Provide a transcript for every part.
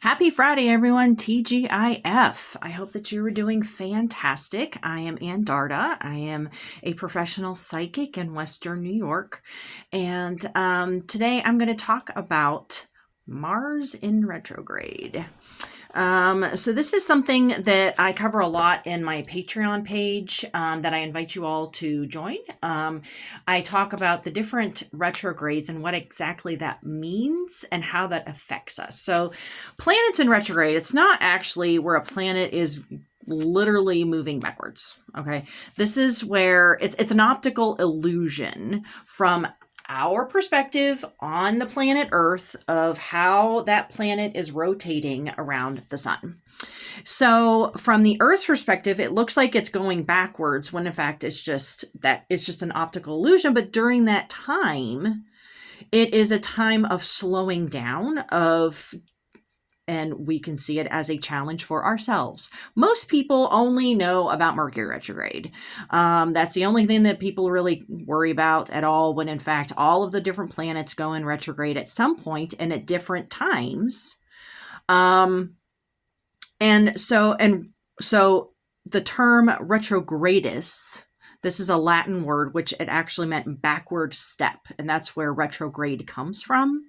Happy Friday, everyone. TGIF. I hope that you are doing fantastic. I am Ann Darda. I am a professional psychic in Western New York. And today I'm going to talk about Mars in retrograde. So this is something that I cover a lot in my Patreon page that I invite you all to join. I talk about the different retrogrades and what exactly that means and how that affects us. So planets in retrograde, it's not actually where a planet is literally moving backwards. Okay. This is where it's an optical illusion from our perspective on the planet Earth of how that planet is rotating around the sun. So from the Earth's perspective, it looks like it's going backwards when in fact it's just an optical illusion. But during that time, it is a time of slowing down and we can see it as a challenge for ourselves. Most people only know about Mercury retrograde. That's the only thing that people really worry about at all, when in fact all of the different planets go in retrograde at some point and at different times. And so the term retrogradus, this is a Latin word, which it actually meant backward step, and that's where retrograde comes from.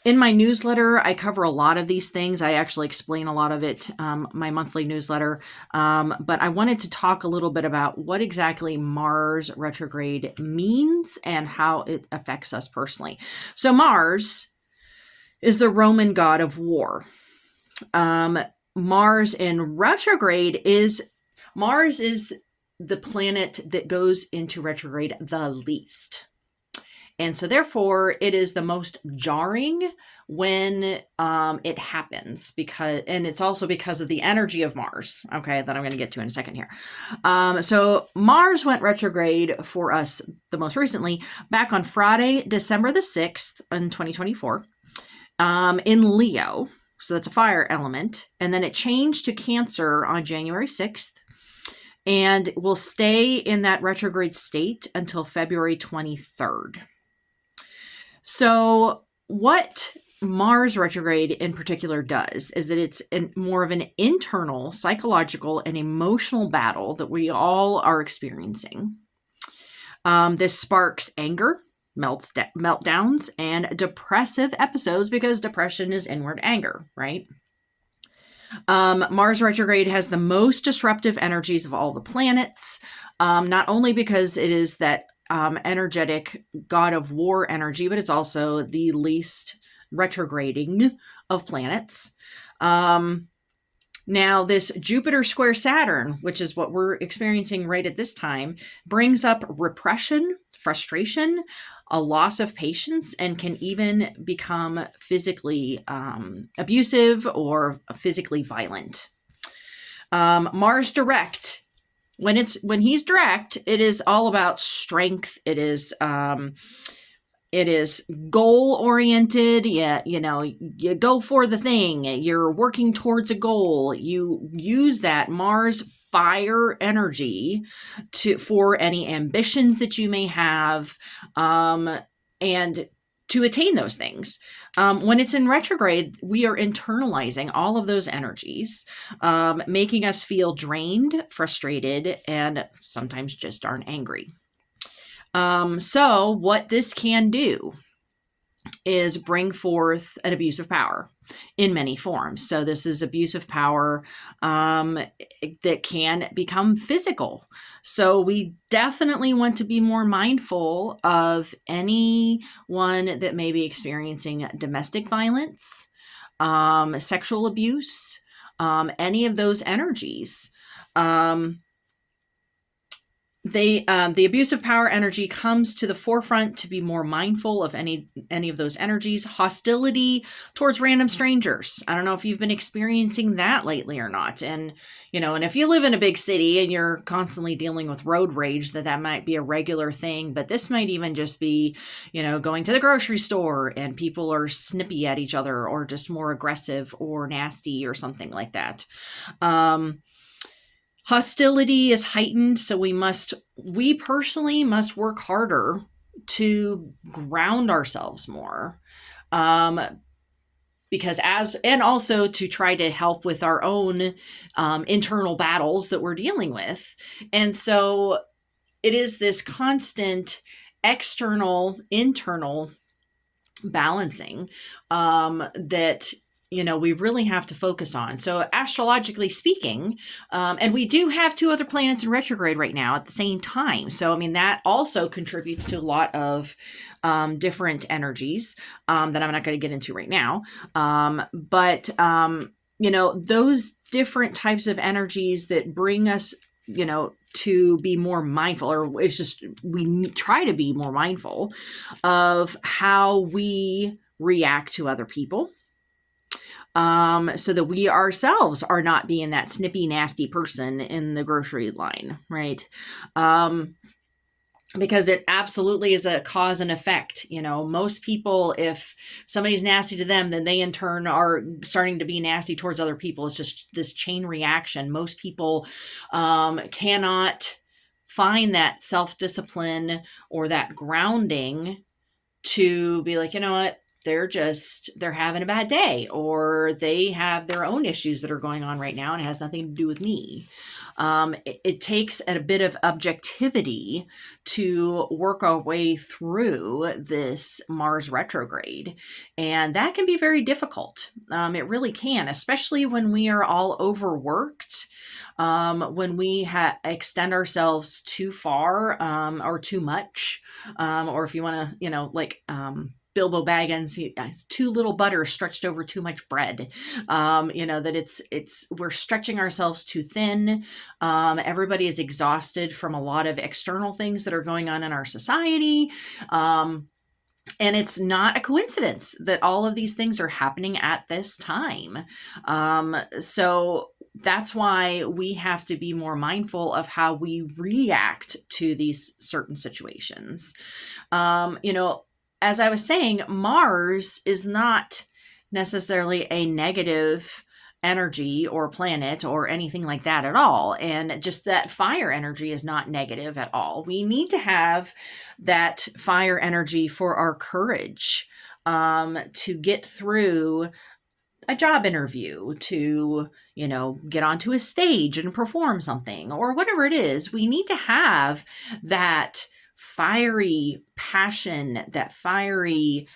In my newsletter, I cover a lot of these things. I actually explain a lot of it, my monthly newsletter. But I wanted to talk a little bit about what exactly Mars retrograde means and how it affects us personally. So Mars is the Roman god of war. Mars in retrograde Mars is the planet that goes into retrograde the least. And so therefore it is the most jarring when it happens, and it's also because of the energy of Mars, okay, that I'm going to get to in a second here. So Mars went retrograde for us the most recently back on Friday, December the 6th in 2024 in Leo. So that's a fire element. And then it changed to Cancer on January 6th. And will stay in that retrograde state until February 23rd. So what Mars retrograde in particular does is that it's more of an internal psychological and emotional battle that we all are experiencing. This sparks anger, meltdowns, and depressive episodes, because depression is inward anger, right? Mars retrograde has the most disruptive energies of all the planets, not only because it is that energetic god of war energy, but it's also the least retrograding of planets. Now, this Jupiter square Saturn, which is what we're experiencing right at this time, brings up repression, frustration, a loss of patience, and can even become physically abusive or physically violent. Mars direct. When he's direct, it is all about strength. It is goal oriented. Yeah, you go for the thing. You're working towards a goal. You use that Mars fire energy for any ambitions that you may have, and to attain those things. When it's in retrograde, we are internalizing all of those energies, making us feel drained, frustrated, and sometimes just darn angry. So what this can do is bring forth an abuse of power in many forms. So this is abuse of power that can become physical. So we definitely want to be more mindful of anyone that may be experiencing domestic violence, sexual abuse, any of those energies. The abuse of power energy comes to the forefront to be more mindful of any of those energies. Hostility towards random strangers. I don't know if you've been experiencing that lately or not. And, and if you live in a big city and you're constantly dealing with road rage, that might be a regular thing. But this might even just be, going to the grocery store and people are snippy at each other, or just more aggressive or nasty or something like that. Hostility is heightened, so we personally must work harder to ground ourselves more. because and also to try to help with our own internal battles that we're dealing with. And so it is this constant external, internal balancing that we really have to focus on. So astrologically speaking, and we do have two other planets in retrograde right now at the same time. So I mean that also contributes to a lot of different energies that I'm not going to get into right now. But those different types of energies that bring us to be more mindful, or it's just we try to be more mindful of how we react to other people, so that we ourselves are not being that snippy, nasty person in the grocery line, right? Because it absolutely is a cause and effect. Most people, if somebody's nasty to them, then they in turn are starting to be nasty towards other people. It's just this chain reaction. Most people cannot find that self-discipline or that grounding to be like, you know what, they're having a bad day, or they have their own issues that are going on right now and it has nothing to do with me. It takes a bit of objectivity to work our way through this Mars retrograde. And that can be very difficult. It really can, especially when we are all overworked. When we extend ourselves too far or too much, or if you want to, like Bilbo Baggins, too little butter stretched over too much bread. That we're stretching ourselves too thin. Everybody is exhausted from a lot of external things that are going on in our society. And it's not a coincidence that all of these things are happening at this time. So that's why we have to be more mindful of how we react to these certain situations. As I was saying, Mars is not necessarily a negative energy or planet or anything like that at all. And just that fire energy is not negative at all. We need to have that fire energy for our courage, to get through a job interview, to get onto a stage and perform something or whatever it is. We need to have that fiery passion, that fiery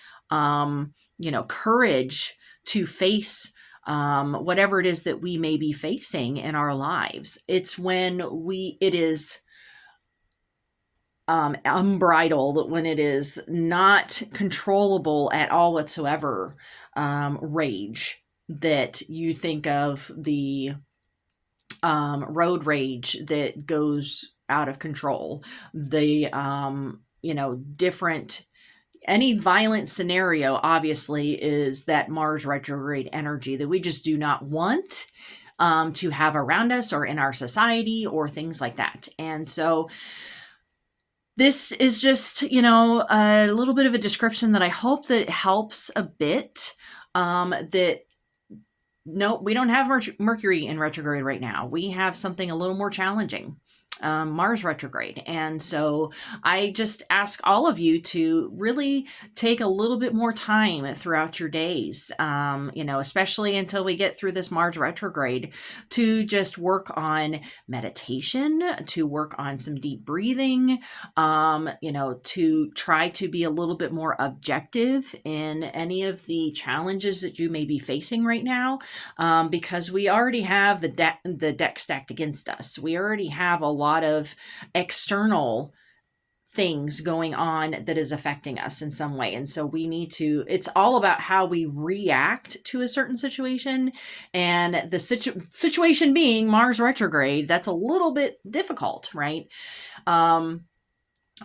courage to face whatever it is that we may be facing in our lives. It's when it is unbridled, when it is not controllable at all whatsoever, rage, that you think of the road rage that goes out of control, the different, any violent scenario obviously is that Mars retrograde energy that we just do not want to have around us or in our society or things like that. And so this is just, a little bit of a description that I hope that helps a bit. That no, we don't have Mercury in retrograde right now. We have something a little more challenging, Mars retrograde. And so I just ask all of you to really take a little bit more time throughout your days, especially until we get through this Mars retrograde, to just work on meditation, to work on some deep breathing, to try to be a little bit more objective in any of the challenges that you may be facing right now, because we already have the deck stacked against us. We already have a lot of external things going on that is affecting us in some way. And so it's all about how we react to a certain situation. And the situation being Mars retrograde, that's a little bit difficult, right?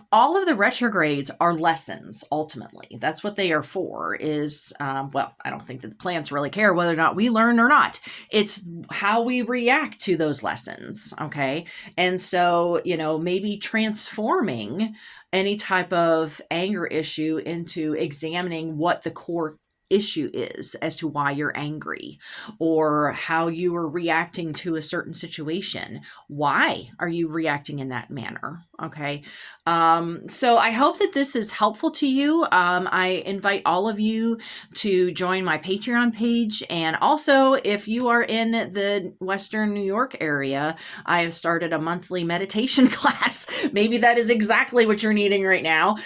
All of the retrogrades are lessons, ultimately. That's what they are for, is, I don't think that the planets really care whether or not we learn or not. It's how we react to those lessons, okay? And so, maybe transforming any type of anger issue into examining what the core issue is as to why you're angry or how you are reacting to a certain situation. Why are you reacting in that manner? Okay. So I hope that this is helpful to you. I invite all of you to join my Patreon page. And also, if you are in the Western New York area, I have started a monthly meditation class. Maybe that is exactly what you're needing right now.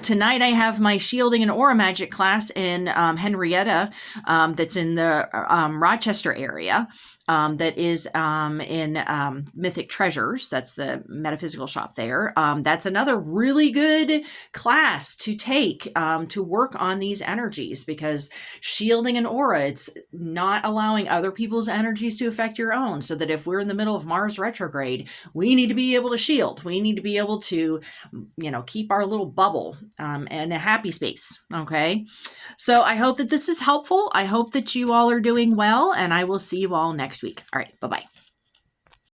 Tonight, I have my Shielding and Aura Magic class in Henrietta, that's in the Rochester area. That is in Mythic Treasures. That's the metaphysical shop there. That's another really good class to take to work on these energies, because shielding an aura, it's not allowing other people's energies to affect your own. So that if we're in the middle of Mars retrograde, we need to be able to shield. We need to be able to, keep our little bubble in a happy space. Okay. So I hope that this is helpful. I hope that you all are doing well, and I will see you all next week. All right. Bye-bye.